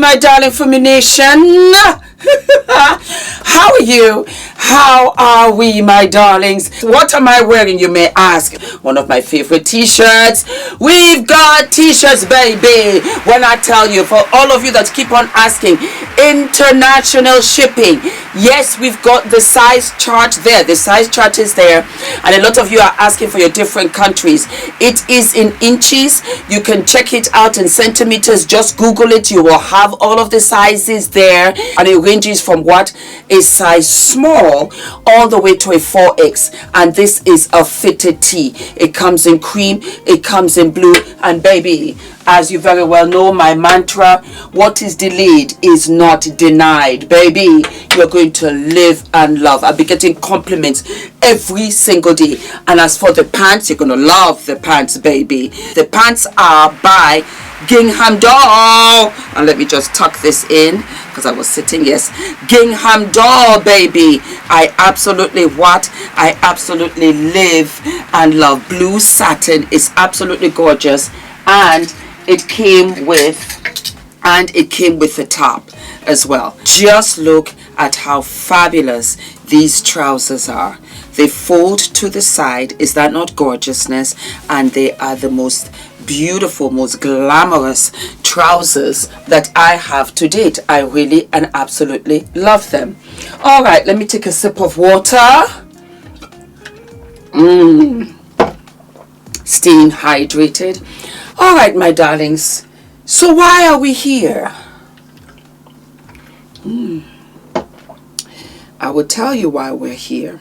my darling Fumi Nation. How are you? How are we, my darlings? What am I wearing, you may ask? One of my favorite t-shirts. We've got t-shirts, baby. When I tell you, for all of you that keep on asking, international shipping. Yes, we've got the size chart there. The size chart is there. And a lot of you are asking for your different countries. It is in inches. You can check it out in centimeters. Just Google it. You will have all of the sizes there. And it ranges from what? A size small all the way to a 4X. And this is a fitted tee. It comes in cream. It comes in blue. And baby, as you very well know, my mantra, what is delayed is not denied. Baby, you're going to live and love. I'll be getting compliments every single day. And as for the pants, you're going to love the pants, baby. The pants are by Gingham Doll. And let me just tuck this in because I was sitting. Yes, Gingham Doll, baby. I absolutely live and love. Blue satin is absolutely gorgeous. And it came with the top as well. Just look at how fabulous these trousers are. They fold to the side. Is that not gorgeousness? And they are the most beautiful, most glamorous trousers that I have to date. I really and absolutely love them. All right, let me take a sip of water. Staying hydrated. All right, my darlings. So why are we here? I will tell you why we're here.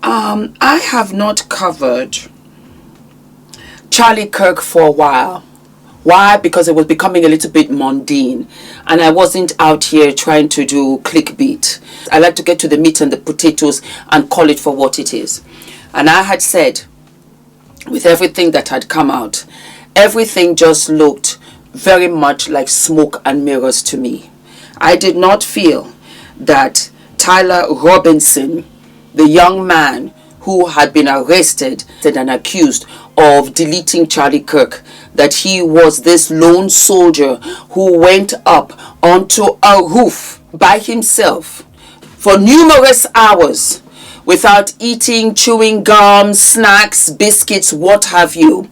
I have not covered Charlie Kirk for a while. Why? Because it was becoming a little bit mundane and I wasn't out here trying to do clickbait. I like to get to the meat and the potatoes and call it for what it is. And I had said, with everything that had come out, everything just looked very much like smoke and mirrors to me. I did not feel that Tyler Robinson, the young man who had been arrested and accused of deleting Charlie Kirk, that he was this lone soldier who went up onto a roof by himself for numerous hours without eating, chewing gum, snacks, biscuits, what have you.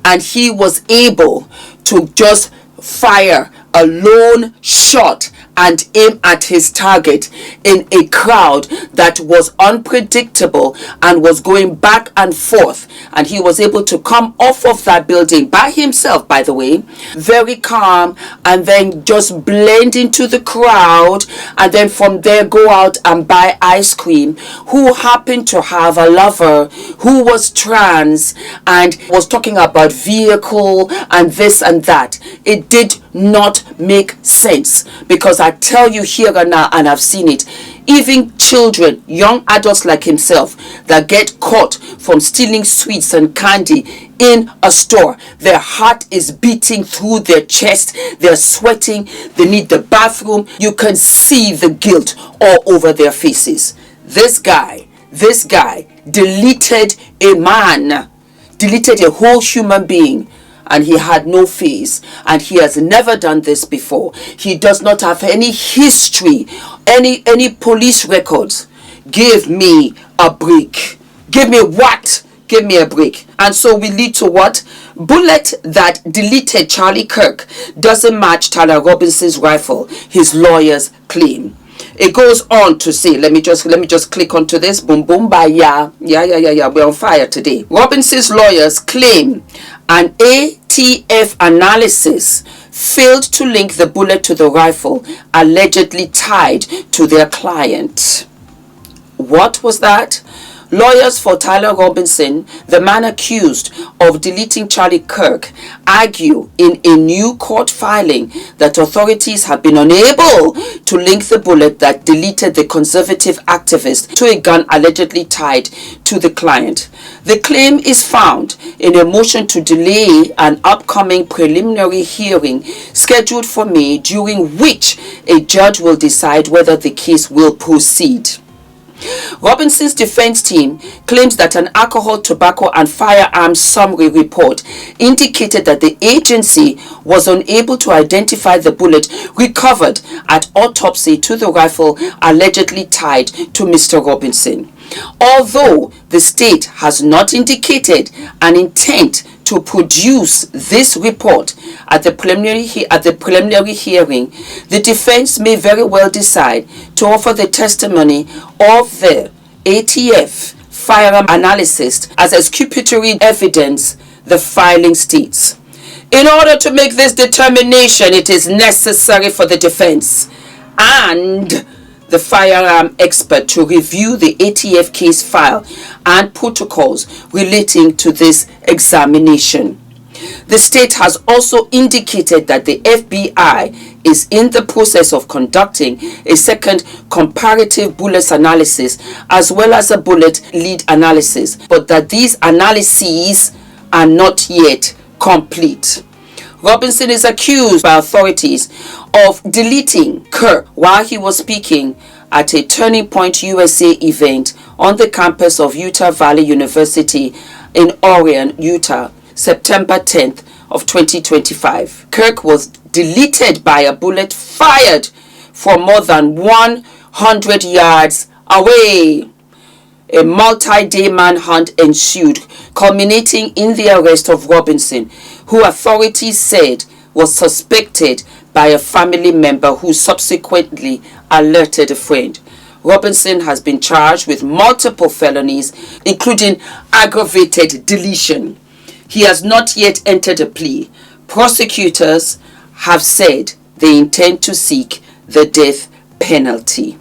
And he was able to just fire a lone shot and aim at his target in a crowd that was unpredictable and was going back and forth. And he was able to come off of that building by himself, by the way, very calm, and then just blend into the crowd, and then from there go out and buy ice cream, who happened to have a lover who was trans and was talking about vehicle and this and that. It did not make sense, because I tell you here and now, and I've seen it, even children, young adults like himself, that get caught from stealing sweets and candy in a store, their heart is beating through their chest, they're sweating, they need the bathroom. You can see the guilt all over their faces. This guy deleted a man, deleted a whole human being, and he had no face, and he has never done this before. He does not have any history, any police records. Give me a break. Give me what? Give me a break. And so we lead to what? Bullet that deleted Charlie Kirk doesn't match Tyler Robinson's rifle, his lawyers claim. It goes on to say, let me just click onto this. Boom, boom, bye, yeah. We're on fire today. Robinson's lawyers claim an ATF analysis failed to link the bullet to the rifle allegedly tied to their client. What was that? Lawyers for Tyler Robinson, the man accused of deleting Charlie Kirk, argue in a new court filing that authorities have been unable to link the bullet that deleted the conservative activist to a gun allegedly tied to the client. The claim is found in a motion to delay an upcoming preliminary hearing scheduled for May, during which a judge will decide whether the case will proceed. Robinson's defense team claims that an alcohol, tobacco and firearms summary report indicated that the agency was unable to identify the bullet recovered at autopsy to the rifle allegedly tied to Mr. Robinson. Although the state has not indicated an intent to produce this report at the preliminary hearing, the defense may very well decide to offer the testimony of the ATF firearm analyst as exculpatory evidence, the filing states. In order to make this determination, it is necessary for the defense and the firearm expert to review the ATF case file and protocols relating to this examination. The state has also indicated that the FBI is in the process of conducting a second comparative bullets analysis as well as a bullet lead analysis, but that these analyses are not yet complete. Robinson is accused by authorities of deleting Kirk while he was speaking at a Turning Point USA event on the campus of Utah Valley University in Orion, Utah, September 10th of 2025. Kirk was deleted by a bullet fired from more than 100 yards away. A multi-day manhunt ensued, culminating in the arrest of Robinson, who authorities said was suspected by a family member who subsequently alerted a friend. Robinson has been charged with multiple felonies, including aggravated deletion. He has not yet entered a plea. Prosecutors have said they intend to seek the death penalty.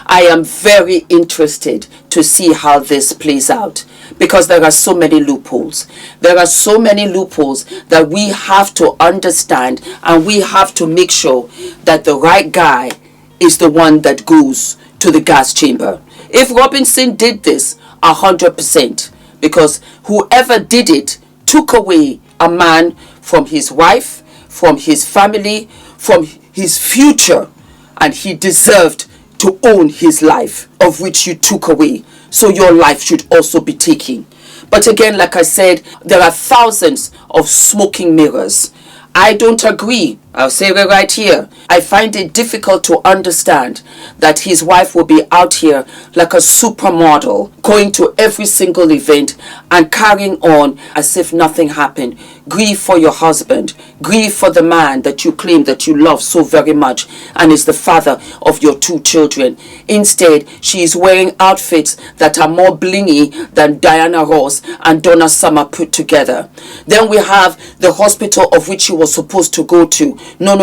I am very interested to see how this plays out because there are so many loopholes. There are so many loopholes that we have to understand, and we have to make sure that the right guy is the one that goes to the gas chamber. If Robinson did this 100%, because whoever did it took away a man from his wife, from his family, from his future, and he deserved to own his life, of which you took away. So your life should also be taken. But again, like I said, there are thousands of smoking mirrors. I don't agree. I'll say it right here. I find it difficult to understand that his wife will be out here like a supermodel, going to every single event and carrying on as if nothing happened. Grieve for your husband. Grieve for the man that you claim that you love so very much and is the father of your two children. Instead, she is wearing outfits that are more blingy than Diana Ross and Donna Summer put together. Then we have the hospital of which she was supposed to go to. No.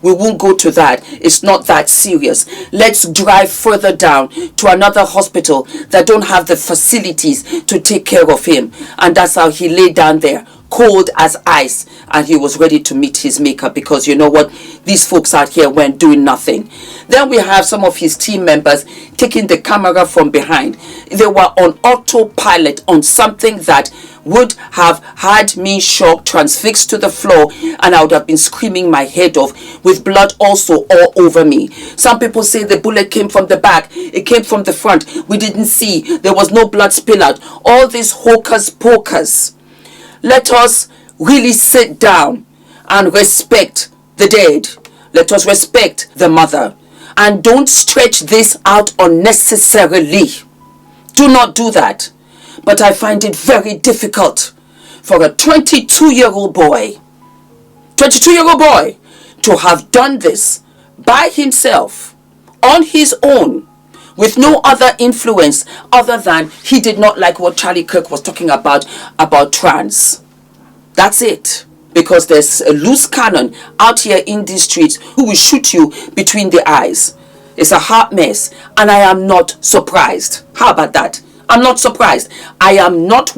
We won't go to that. It's not that serious. Let's drive further down to another hospital that don't have the facilities to take care of him. And that's how he lay down there, cold as ice, and he was ready to meet his maker, because you know what, these folks out here weren't doing nothing. Then we have some of his team members taking the camera from behind. They were on autopilot on something that would have had me shocked, transfixed to the floor, and I would have been screaming my head off with blood also all over me. Some people say the bullet came from the back, it came from the front, we didn't see, there was no blood spill out. All these hocus pocus. Let us really sit down and respect the dead. Let us respect the mother. And don't stretch this out unnecessarily. Do not do that. But I find it very difficult for a 22-year-old boy, to have done this by himself, on his own, with no other influence other than he did not like what Charlie Kirk was talking about trans. That's it. Because there's a loose cannon out here in these streets who will shoot you between the eyes. It's a hot mess, and I am not surprised. How about that? I'm not surprised. I am not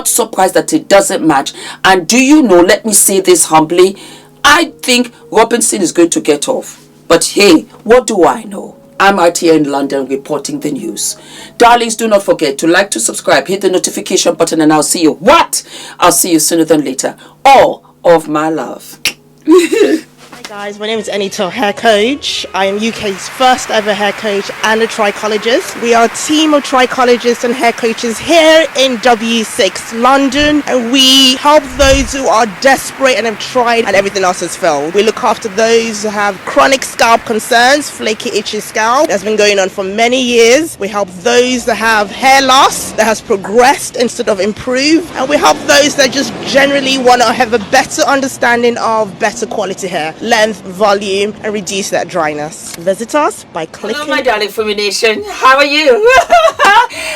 surprised that it doesn't match. And do you know, let me say this humbly, I think Robinson is going to get off. But hey, what do I know? I'm out here in London reporting the news. Darlings, do not forget to like, to subscribe, hit the notification button, and I'll see you. I'll see you sooner than later. All of my love. Guys, my name is ENITAN, hair coach. I am UK's first ever hair coach and a trichologist. We are a team of trichologists and hair coaches here in W6 London, and we help those who are desperate and have tried and everything else has failed. We look after those who have chronic scalp concerns, flaky, itchy scalp that's been going on for many years. We help those that have hair loss that has progressed instead of improved, and we help those that just generally want to have a better understanding of better quality hair, length, volume, and reduce that dryness. Visit us by clicking. Hello, my darling Fumi Nation. How are you?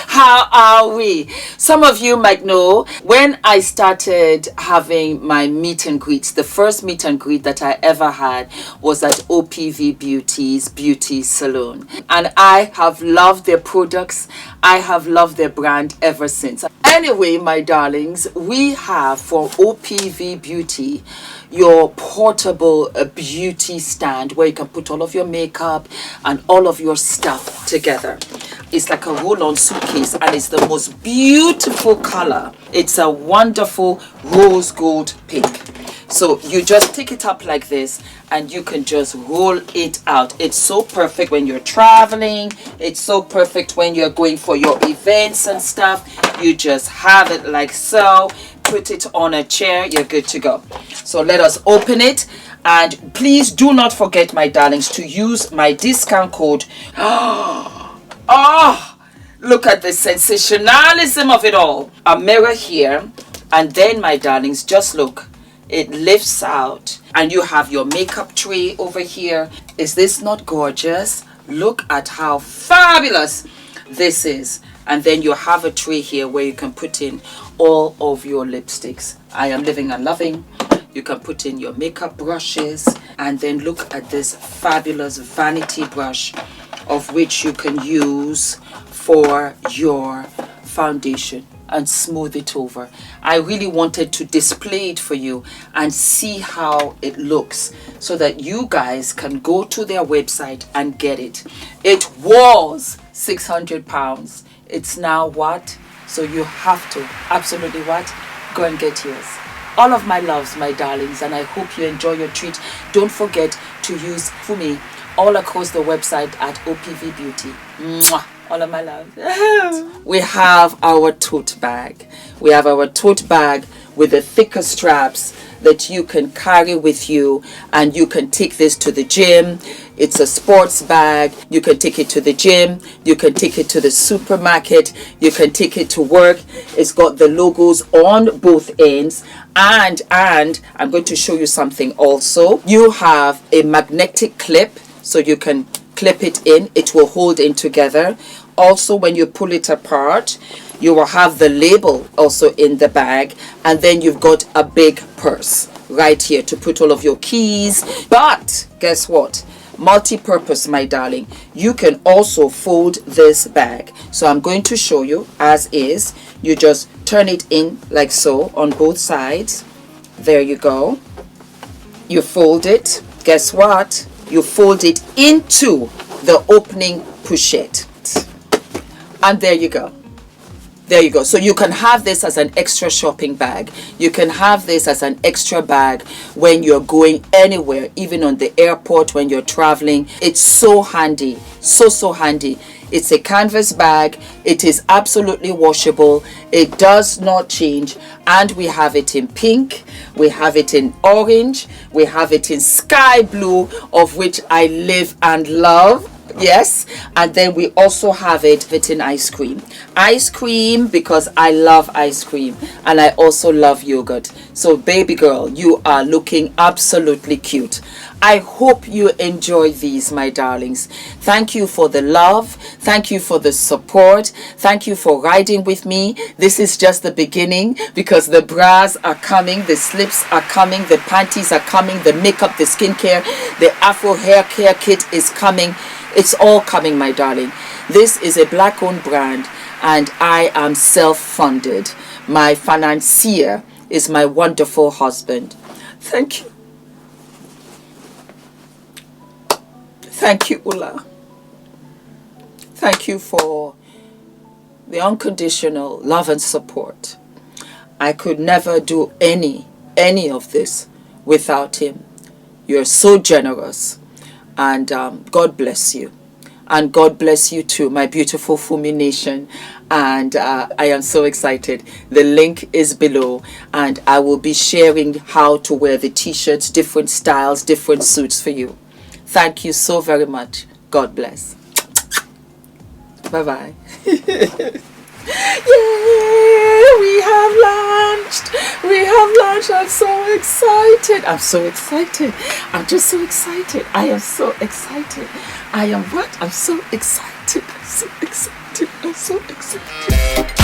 How are we? Some of you might know when I started having my meet and greets, the first meet and greet that I ever had was at OPV Beauty's beauty salon. And I have loved their products. I have loved their brand ever since. Anyway, my darlings, we have for OPV Beauty your portable beauty stand where you can put all of your makeup and all of your stuff together. It's like a roll-on suitcase and it's the most beautiful color. It's a wonderful rose gold pink. So you just pick it up like this and you can just roll it out. It's so perfect when you're traveling. It's so perfect when you're going for your events and stuff. You just have it like so. Put it on a chair. You're good to go. So let us open it. And please do not forget, my darlings, to use my discount code. Oh, look at the sensationalism of it all. A mirror here. And then, my darlings, just look. It lifts out and you have your makeup tray over here. Is this not gorgeous? Look at how fabulous this is. And then you have a tray here where you can put in all of your lipsticks. I am living and loving. You can put in your makeup brushes, and then look at this fabulous vanity brush of which you can use for your foundation and smooth it over. I really wanted to display it for you and see how it looks so that you guys can go to their website and get it. It was £600. It's now what? So you have to absolutely what? Go and get yours. All of my loves, my darlings, and I hope you enjoy your treat. Don't forget to use Fumi all across the website at OPV Beauty. Mwah. All of my love. We have our tote bag. We have our tote bag with the thicker straps that you can carry with you, and you can take this to the gym. It's a sports bag. You can take it to the gym. You can take it to the supermarket. You can take it to work. It's got the logos on both ends. And I'm going to show you something also. You have a magnetic clip, so you can clip it in. It will hold in together. Also, when you pull it apart, you will have the label also in the bag, and then you've got a big purse right here to put all of your keys. But guess what? Multi-purpose, my darling. You can also fold this bag. So I'm going to show you as is. You just turn it in like so on both sides. There you go. You fold it. Guess what? You fold it into the opening pochette. And there you go. There you go. So you can have this as an extra shopping bag. You can have this as an extra bag when you're going anywhere, even on the airport when you're traveling. It's so handy. So handy. It's a canvas bag. It is absolutely washable. It does not change. And we have it in pink. We have it in orange. We have it in sky blue, of which I live and love. Yes, and then we also have it in ice cream because I love ice cream, and I also love yogurt. So baby girl, you are looking absolutely cute. I hope you enjoy these, my darlings. Thank you for the love. Thank you for the support. Thank you for riding with me. This is just the beginning, because the bras are coming, the slips are coming, the panties are coming, the makeup, the skincare, the Afro hair care kit is coming. It's all coming, my darling. This is a black-owned brand, and I am self-funded. My financier is my wonderful husband. Thank you. Thank you, Ula. Thank you for the unconditional love and support. I could never do any of this without him. You're so generous. And God bless you. And God bless you too, my beautiful Fumi Nation. And I am so excited. The link is below. And I will be sharing how to wear the t-shirts, different styles, different suits for you. Thank you so very much. God bless. Bye-bye. Yay! We have launched. We have launched. I'm so excited. I'm so excited. I'm just so excited. I am so excited. I am what? I'm so excited. I'm so excited. I'm so excited.